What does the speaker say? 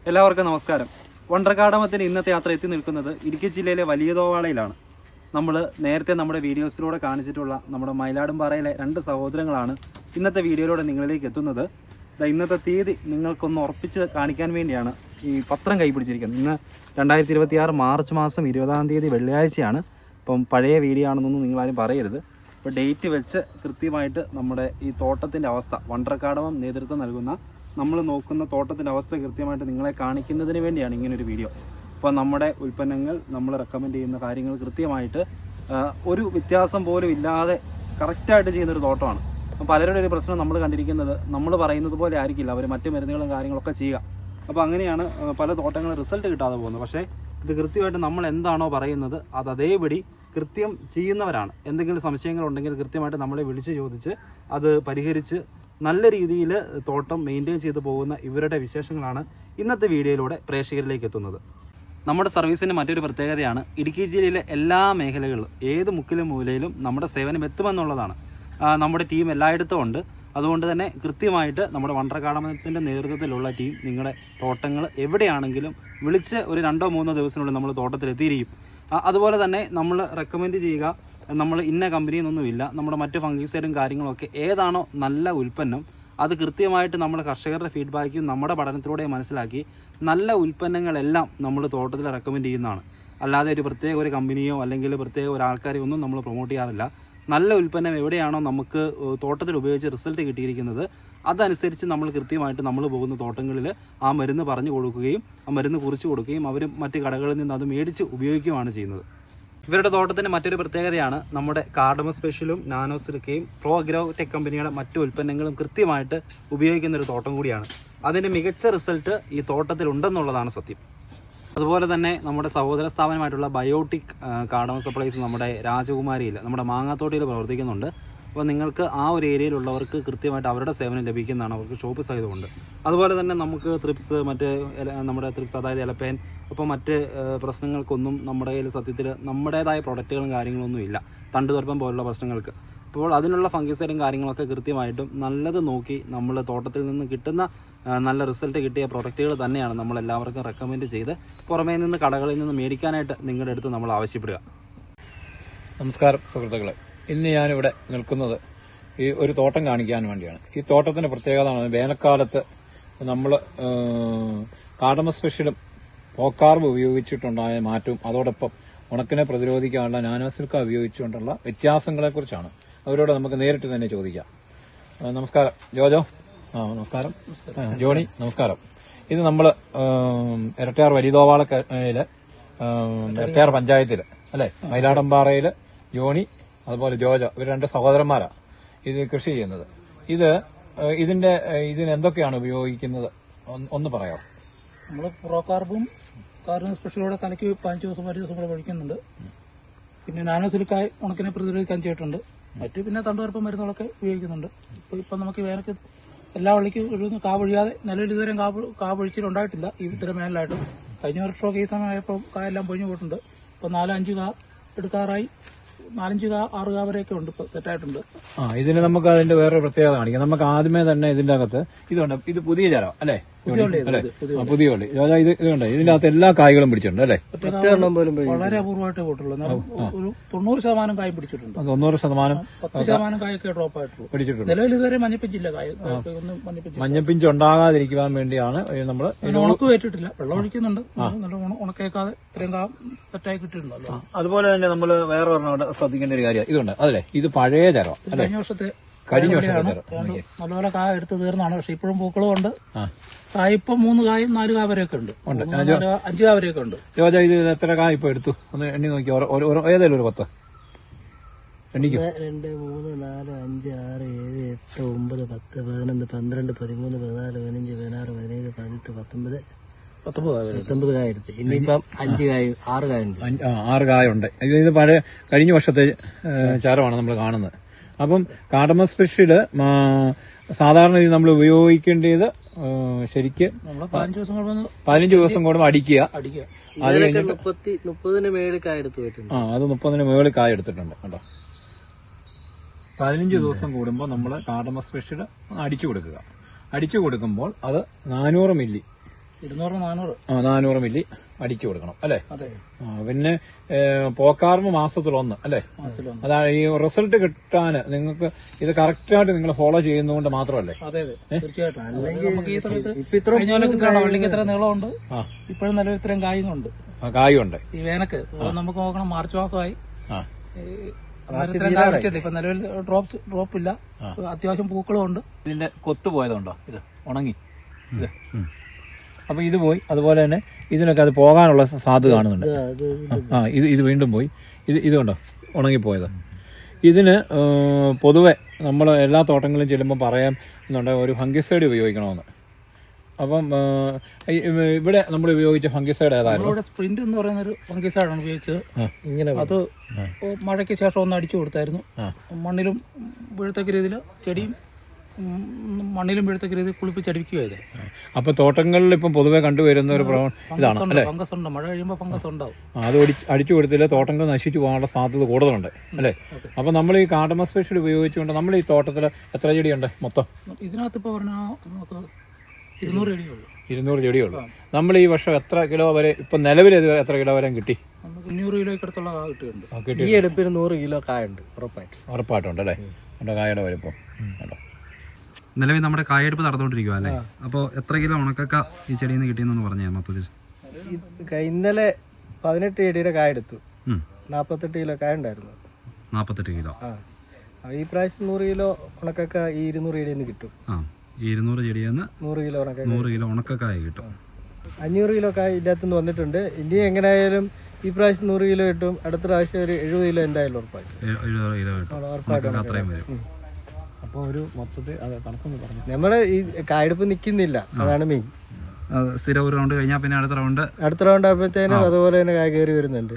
എല്ലാവർക്കും നമസ്കാരം. വണ്ടർകാടമത്തിന് ഇന്നത്തെ യാത്ര എത്തി നിൽക്കുന്നത് ഇടുക്കി ജില്ലയിലെ വലിയ തോവാളയിലാണ്. നമ്മൾ നേരത്തെ നമ്മുടെ വീഡിയോസിലൂടെ കാണിച്ചിട്ടുള്ള നമ്മുടെ മയിലാടുംപാറയിലെ 2 സഹോദരങ്ങളാണ് ഇന്നത്തെ വീഡിയോയിലൂടെ നിങ്ങളിലേക്ക് എത്തുന്നത്. ഇന്നത്തെ തീയതി നിങ്ങൾക്കൊന്ന് ഉറപ്പിച്ച് കാണിക്കാൻ വേണ്ടിയാണ് ഈ പത്രം കൈപിടിച്ചിരിക്കുന്നത്. ഇന്ന് 2026 മാർച്ച് മാസം 20-ാം തീയതി വെള്ളിയാഴ്ചയാണ്. അപ്പം പഴയ വീഡിയോ ആണെന്നൊന്നും നിങ്ങളാരും പറയരുത്. അപ്പോൾ ഡേറ്റ് വെച്ച് കൃത്യമായിട്ട് നമ്മുടെ ഈ തോട്ടത്തിൻ്റെ അവസ്ഥ, വണ്ടർകാടമം നേതൃത്വം നൽകുന്ന നമ്മൾ നോക്കുന്ന തോട്ടത്തിൻ്റെ അവസ്ഥ കൃത്യമായിട്ട് നിങ്ങളെ കാണിക്കുന്നതിന് വേണ്ടിയാണ് ഇങ്ങനൊരു വീഡിയോ. അപ്പോൾ നമ്മുടെ ഉൽപ്പന്നങ്ങൾ നമ്മൾ റെക്കമെൻഡ് ചെയ്യുന്ന കാര്യങ്ങൾ കൃത്യമായിട്ട് ഒരു വ്യത്യാസം പോലും ഇല്ലാതെ കറക്റ്റായിട്ട് ചെയ്യുന്നൊരു തോട്ടമാണ്. അപ്പോൾ പലരുടെ ഒരു പ്രശ്നം നമ്മൾ കണ്ടിരിക്കുന്നത്, നമ്മൾ പറയുന്നത് പോലെ ആയിരിക്കില്ല അവർ മറ്റ് മരുന്നുകളും കാര്യങ്ങളൊക്കെ ചെയ്യുക. അപ്പോൾ അങ്ങനെയാണ് പല തോട്ടങ്ങളും റിസൾട്ട് കിട്ടാതെ പോകുന്നത്. പക്ഷേ ഇത് കൃത്യമായിട്ട് നമ്മൾ എന്താണോ പറയുന്നത് അത് അതേപടി കൃത്യം ചെയ്യുന്നവരാണ്. എന്തെങ്കിലും സംശയങ്ങളുണ്ടെങ്കിൽ കൃത്യമായിട്ട് നമ്മളെ വിളിച്ച് ചോദിച്ച് അത് പരിഹരിച്ച് നല്ല രീതിയിൽ തോട്ടം മെയിൻറ്റെയിൻ ചെയ്തു പോകുന്ന ഇവരുടെ വിശേഷങ്ങളാണ് ഇന്നത്തെ വീഡിയോയിലൂടെ പ്രേക്ഷകരിലേക്ക് എത്തുന്നത്. നമ്മുടെ സർവീസിൻ്റെ മറ്റൊരു പ്രത്യേകതയാണ് ഇടുക്കി ജില്ലയിലെ എല്ലാ മേഖലകളിലും ഏത് മുക്കിലും മൂലയിലും നമ്മുടെ സേവനം എത്തുമെന്നുള്ളതാണ്. നമ്മുടെ ടീം എല്ലായിടത്തും ഉണ്ട്. അതുകൊണ്ട് തന്നെ കൃത്യമായിട്ട് നമ്മുടെ വണ്ടർകാടമത്തിൻ്റെ നേതൃത്വത്തിലുള്ള ടീം നിങ്ങളുടെ തോട്ടങ്ങൾ എവിടെയാണെങ്കിലും വിളിച്ച് ഒരു 2-3 ദിവസത്തിനുള്ളിൽ നമ്മൾ തോട്ടത്തിലെത്തിയിരിക്കും. അതുപോലെ തന്നെ നമ്മൾ റെക്കമെൻഡ് ചെയ്യുക, നമ്മൾ ഇന്ന കമ്പനിയൊന്നുമില്ല, നമ്മുടെ മറ്റ് ഫംഗിസൈഡും കാര്യങ്ങളൊക്കെ ഏതാണോ നല്ല ഉൽപ്പന്നം അത് കൃത്യമായിട്ട് നമ്മൾ കർഷകരുടെ ഫീഡ്ബാക്കും നമ്മുടെ പഠനത്തിലൂടെ മനസ്സിലാക്കി നല്ല ഉൽപ്പന്നങ്ങളെല്ലാം നമ്മൾ തോട്ടത്തിൽ റെക്കമെൻഡ് ചെയ്യുന്നതാണ്. അല്ലാതെ ഒരു പ്രത്യേക ഒരു കമ്പനിയോ അല്ലെങ്കിൽ പ്രത്യേക ഒരാൾക്കാരെയോ ഒന്നും നമ്മൾ പ്രൊമോട്ട് ചെയ്യാറില്ല. നല്ല ഉൽപ്പന്നം എവിടെയാണോ നമുക്ക് തോട്ടത്തിൽ ഉപയോഗിച്ച് റിസൾട്ട് കിട്ടിയിരിക്കുന്നത് അതനുസരിച്ച് നമ്മൾ കൃത്യമായിട്ട് നമ്മൾ പോകുന്ന തോട്ടങ്ങളിൽ ആ മരുന്ന് പറഞ്ഞു കൊടുക്കുകയും ആ മരുന്ന് കുറിച്ച് കൊടുക്കുകയും അവർ മറ്റ് കടകളിൽ നിന്ന് അത് മേടിച്ച് ഉപയോഗിക്കുകയാണ് ചെയ്യുന്നത്. ഇവരുടെ തോട്ടത്തിൻ്റെ മറ്റൊരു പ്രത്യേകതയാണ് നമ്മുടെ കാർഡമ സ്പെഷ്യലും നാനോ സിലിക്കയും പ്രോ അഗ്രോ ടെക് കമ്പനിയുടെ മറ്റു ഉൽപ്പന്നങ്ങളും കൃത്യമായിട്ട് ഉപയോഗിക്കുന്നൊരു തോട്ടം കൂടിയാണ്. അതിൻ്റെ മികച്ച റിസൾട്ട് ഈ തോട്ടത്തിലുണ്ടെന്നുള്ളതാണ് സത്യം. അതുപോലെ തന്നെ നമ്മുടെ സഹോദര സ്ഥാപനമായിട്ടുള്ള ബയോട്ടിക് കാർഡമ സപ്ലൈസ് നമ്മുടെ രാജകുമാരിയിൽ നമ്മുടെ മാങ്ങാത്തോട്ടിയിൽ പ്രവർത്തിക്കുന്നുണ്ട്. അപ്പോൾ നിങ്ങൾക്ക് ആ ഒരു ഏരിയയിലുള്ളവർക്ക് കൃത്യമായിട്ട് അവരുടെ സേവനം ലഭിക്കുന്നതാണ്. അവർക്ക് ഷോപ്പ് സഹിതമുണ്ട്. അതുപോലെ തന്നെ നമുക്ക് ത്രിപ്സ്, മറ്റ് നമ്മുടെ ത്രിപ്സ് അതായത് എലപ്പേൻ, അപ്പോൾ മറ്റ് പ്രശ്നങ്ങൾക്കൊന്നും നമ്മുടെ കയ്യിൽ സത്യത്തിൽ നമ്മുടേതായ പ്രൊഡക്റ്റുകളും കാര്യങ്ങളൊന്നും ഇല്ല. തണ്ടുതുരപ്പം പോലുള്ള പ്രശ്നങ്ങൾക്ക്. അപ്പോൾ അതിനുള്ള ഫംഗിസൈഡും കാര്യങ്ങളൊക്കെ കൃത്യമായിട്ടും നല്ലത് നോക്കി നമ്മൾ തോട്ടത്തിൽ നിന്ന് കിട്ടുന്ന നല്ല റിസൾട്ട് കിട്ടിയ പ്രൊഡക്റ്റുകൾ തന്നെയാണ് നമ്മൾ എല്ലാവർക്കും റെക്കമെൻഡ് ചെയ്ത് പുറമേ നിന്ന് കടകളിൽ നിന്ന് മേടിക്കാനായിട്ട് നിങ്ങളുടെ അടുത്ത് നമ്മൾ ആവശ്യപ്പെടുക. നമസ്കാരം സുഹൃത്തുക്കളെ, ഇന്ന് ഞാനിവിടെ നിൽക്കുന്നത് ഈ ഒരു തോട്ടം കാണിക്കാൻ വേണ്ടിയാണ്. ഈ തോട്ടത്തിന്റെ പ്രത്യേകത വേനൽക്കാലത്ത് നമ്മൾ കാർഡമ സ്പെഷ്യലും പോക്കാർബ് ഉപയോഗിച്ചിട്ടുണ്ടായ മാറ്റവും അതോടൊപ്പം ഉണക്കിനെ പ്രതിരോധിക്കാനുള്ള നാനോ സിൽക്ക ഉപയോഗിച്ചുകൊണ്ടുള്ള വ്യത്യാസങ്ങളെക്കുറിച്ചാണ് അവരോട് നമുക്ക് നേരിട്ട് തന്നെ ചോദിക്കാം. നമസ്കാരം ജോജോ. നമസ്കാരം ജോണി. നമസ്കാരം. ഇത് നമ്മൾ ഇരട്ടയാർ വലിയതോവാളയില് ഇരട്ടയാർ പഞ്ചായത്തിൽ അല്ലെ, മയിലാടുംപാറയില് ജോണി അതുപോലെ ജോജോ, ഇവർ 2 സഹോദരന്മാരാണ് ഇത് കൃഷി ചെയ്യുന്നത്. ഇതിന് എന്തൊക്കെയാണ് ഉപയോഗിക്കുന്നത് ഒന്ന് പറയാമോ? നമ്മൾ പ്രോകാർബും കാർബൺ സ്പെഷ്യലൂടെ കലക്കി 15 ദിവസം 10 ദിവസം കൂടെ ഒഴിക്കുന്നുണ്ട്. പിന്നെ നാനോ സിലിക്കായി ഉണക്കിനെ പ്രതിരോധിക്കാൻ ചെയ്തിട്ടുണ്ട്. മറ്റു പിന്നെ തണ്ടുതുരപ്പം മരുന്നുകളൊക്കെ ഉപയോഗിക്കുന്നുണ്ട്. ഇപ്പം നമുക്ക് വേനൽക്ക് എല്ലാ വള്ളിക്കും ഒഴുകുന്ന കാവൊഴിയാതെ നിലവിൽ ഇതുവരെ കാവൊഴിച്ചിട്ടുണ്ടായിട്ടില്ല. ഈ ഇത്തരം മേലായിട്ടും കഴിഞ്ഞ വർഷമൊക്കെ ഈ സമയമായപ്പോൾ കായെല്ലാം പൊഴിഞ്ഞു പോയിട്ടുണ്ട്. ഇപ്പോൾ 4-5 കാ എടുക്കാറായി. 4-5 കാ 6 കാ വരെയൊക്കെ ഉണ്ട്, ഇപ്പോൾ സെറ്റായിട്ടുണ്ട്. ഇതിന് നമുക്ക് അതിന്റെ വേറെ പ്രത്യേകത കാണിക്കാം. നമുക്ക് ആദ്യമേ തന്നെ ഇതിന്റെ അകത്ത് ഇതുണ്ട്. ഇത് പുതിയ ചരം അല്ലേ? പുതിയ വള്ളി. ഇതുണ്ട്. ഇതിന്റെ അകത്ത് എല്ലാ കായ്കളും പിടിച്ചിട്ടുണ്ട് അല്ലേ? വളരെ അപൂർവമായിട്ടേ പോയിട്ടുള്ളൂ. ഒരു 90% കായ് പിടിച്ചിട്ടുണ്ട്. 90% 10% കായൊക്കെ ഡ്രോപ്പ് ആയിട്ടുള്ളൂ. പിടിച്ചിട്ടുണ്ട്. നിലവിൽ ഇതുവരെ മഞ്ഞപ്പിച്ചില്ല. മഞ്ഞപ്പിഞ്ച് ഉണ്ടാകാതിരിക്കാൻ വേണ്ടിയാണ് നമ്മൾ ഉണക്ക് കയറ്റിട്ടില്ല. വെള്ളം ഒഴിക്കുന്നുണ്ട്. ഉണക്കേക്കാതെ ഇത്രയും സെറ്റായി കിട്ടിയിട്ടുണ്ടല്ലോ. അതുപോലെ തന്നെ നമ്മൾ വേറെ ശ്രദ്ധിക്കേണ്ട ഒരു കാര്യം ഇതുണ്ട് അതല്ലേ, ഇത് പഴയ ചരം. കഴിഞ്ഞ വർഷം നല്ലപോലെ കായ എടുത്ത് തീർന്നാണ്. പക്ഷെ ഇപ്പോഴും പൂക്കളും ഉണ്ട്. കായ്പ 3 കായും 4 കാ വരെയൊക്കെ ഉണ്ട്. 5 കാ വരെയൊക്കെ ഉണ്ട്. ജോജ, ഇത് എത്ര കായ ഇപ്പൊ എടുത്തു? ഒന്ന് എണ്ണി നോക്കി. ഏതായാലും ഒരു 10 എണ്ണിക്കും. 2, 3, 4, 5, 6, 7, 8, 9, 10, 11, 12, 13, 14, 15, 16, 17, 18, 19 കായ എടുത്ത്. ഇനിയിപ്പം 5 കായ 6 കായുണ്ട്. 6 കായുണ്ട്. ഇത് പഴയ കഴിഞ്ഞ വർഷത്തെ ചാരമാണ് നമ്മൾ കാണുന്നത്. അപ്പം കാർഡമ സ്പെഷ്യല് സാധാരണ നമ്മൾ ഉപയോഗിക്കേണ്ടത് ശരിക്ക് 15 ദിവസം കൂടുമ്പോൾ അടിക്കുക. അത് കഴിഞ്ഞിട്ട് 30 മേളിൽ കായ എടുത്ത് പോയിട്ടുണ്ട്. അത് 30 മേളിൽ കായ എടുത്തിട്ടുണ്ട് കേട്ടോ. 15 ദിവസം കൂടുമ്പോൾ നമ്മൾ കാർഡമ സ്പെഷ്യൽ അടിച്ചു കൊടുക്കുക. അടിച്ചു കൊടുക്കുമ്പോൾ അത് 400 മില്ലി 200 400. 400 മില്ലി അടിച്ചു കൊടുക്കണം അല്ലേ? അതെ. പിന്നെ പോക്കാർമ് മാസത്തിലൊന്ന് അല്ലേ? അതാണ് ഈ റിസൾട്ട് കിട്ടാൻ നിങ്ങൾക്ക് ഇത് കറക്റ്റായിട്ട് നിങ്ങൾ ഫോളോ ചെയ്യുന്നതുകൊണ്ട് മാത്രമല്ലേ? അതെ അതെ തീർച്ചയായിട്ടും. നമുക്ക് ഈ സമയത്ത് വള്ളിക്ക് ഇത്ര നീളമുണ്ട്, ഇപ്പോഴും നിലവിൽ ഇത്രയും കായുന്നുണ്ട്. കായുണ്ട്. ഈ വേനക്ക് നമുക്ക് നോക്കണം, മാർച്ച് മാസമായി ഇത്രയും കാണിച്ചിട്ട് ഇപ്പൊ നിലവിൽ ഡ്രോപ്പ് ഇല്ല, അത്യാവശ്യം പൂക്കളും ഉണ്ട്. ഇതിന്റെ കൊത്തു പോയതുണ്ടോ? ഇത് ഉണങ്ങി ഇത്. അപ്പൊ ഇത് പോയി, അതുപോലെ തന്നെ ഇതിനൊക്കെ അത് പോകാനുള്ള സാധ്യത കാണുന്നുണ്ട്. ഇത് വീണ്ടും പോയി. ഇത് കണ്ടോ ഉണങ്ങിപ്പോയത്. ഇതിന് പൊതുവെ നമ്മൾ എല്ലാ തോട്ടങ്ങളിലും ചെല്ലുമ്പോൾ പറയാമെന്നുണ്ട് ഒരു ഫംഗിസൈഡ് ഉപയോഗിക്കണമെന്ന്. അപ്പം ഇവിടെ നമ്മൾ ഉപയോഗിച്ച ഫംഗിസൈഡ് ഏതായിരുന്നു? സ്പ്രിന്റ് എന്ന് പറയുന്ന ഒരു ഫംഗിസൈഡാണ് ഉപയോഗിച്ചത്. ഇങ്ങനെ അത് മഴയ്ക്ക് ശേഷം ഒന്ന് അടിച്ചു കൊടുത്തായിരുന്നു. മണ്ണിലും വീഴത്തക്ക രീതിയിൽ ചെടിയും മണ്ണിലും വീഴത്തക്ക രീതിയിൽ കുളിപ്പിച്ചടിക്കുക ചെയ്തത്. അപ്പൊ തോട്ടങ്ങളിൽ ഇപ്പം പൊതുവെ കണ്ടുവരുന്ന ഒരു ഇതാണ് അല്ലേ? ഫംഗസ് ഉണ്ട്, മഴ കഴിയുമ്പോൾ ഫംഗസ് ഉണ്ടാവും. അത് അടിച്ചു കൊടുത്തില്ല തോട്ടങ്ങൾ നശിച്ചു പോകാനുള്ള സാധ്യത കൂടുതലുണ്ട് അല്ലേ? അപ്പൊ നമ്മൾ ഈ കാർഡമം സ്പെഷ്യൽ ഉപയോഗിച്ചുകൊണ്ട് നമ്മൾ ഈ തോട്ടത്തിൽ എത്ര ചെടിയുണ്ട് മൊത്തം? ഇതിനകത്ത് ഇപ്പൊ പറഞ്ഞാൽ നമുക്ക് 200 ചെടിയുള്ളൂ. 200 ചെടിയുള്ളൂ. നമ്മൾ ഈ വർഷം എത്ര കിലോ വരെ ഇപ്പൊ നിലവിൽ എത്ര കിലോ വരെ കിട്ടി? 500 കിലോയ്ക്ക് അടുത്തുള്ള കിട്ടിയിട്ടുണ്ട്. ഈ എടുപ്പിന് 100 കിലോ കായുണ്ട് ഉറപ്പായിട്ടുണ്ട് അല്ലേ? എൻ്റെ കായയുടെ വലിപ്പം കേട്ടോ. നിലവിൽ നമ്മുടെ കായെടുപ്പ് നടന്നുകൊണ്ടിരിക്കുക അല്ലേ? അപ്പോൾ എത്ര കിലോ ഉണക്കക്ക ഈ ചെടിയിൽ നിന്ന് കിട്ടിയെന്ന് പറഞ്ഞാൽ മൊത്തത്തിൽ? ഇന്നലെ 18 ചെടിയുടെ കായെടുത്തു. 48 കിലോ കായ ഉണ്ടായിരുന്നു. 48 കിലോ. ഈ പ്രാവശ്യം 100 കിലോ ഉണക്കക്ക ഈ 200 ചെടിയിൽ നിന്ന് കിട്ടും. ഈ 200 ചെടിയിൽ നിന്ന് 100 കിലോ ഉണക്കക്കായ കിട്ടും. 500 കിലോ കായ ഇതിനകത്ത് നിന്ന് വന്നിട്ടുണ്ട്. ഇനി എങ്ങനെയായാലും ഈ പ്രാവശ്യം 100 കിലോ കിട്ടും. അടുത്ത പ്രാവശ്യം ഒരു 70 കിലോ എന്തായാലും ഉറപ്പായിട്ടും. 70 കിലോ കിട്ടും. അത്രയും വരും. അപ്പോൾ ഒരു മൊത്തത്തിൽ കണക്കൊന്ന് പറഞ്ഞു. നമ്മുടെ ഈ കായെടുപ്പ് നിൽക്കുന്നില്ല, അതാണ് മെയിൻ. സ്ഥിരം ഒരു റൗണ്ട് കഴിഞ്ഞാൽ പിന്നെ അടുത്ത റൗണ്ട് ആകുമ്പോഴത്തേനും അതുപോലെ തന്നെ കായ കയറി വരുന്നുണ്ട്.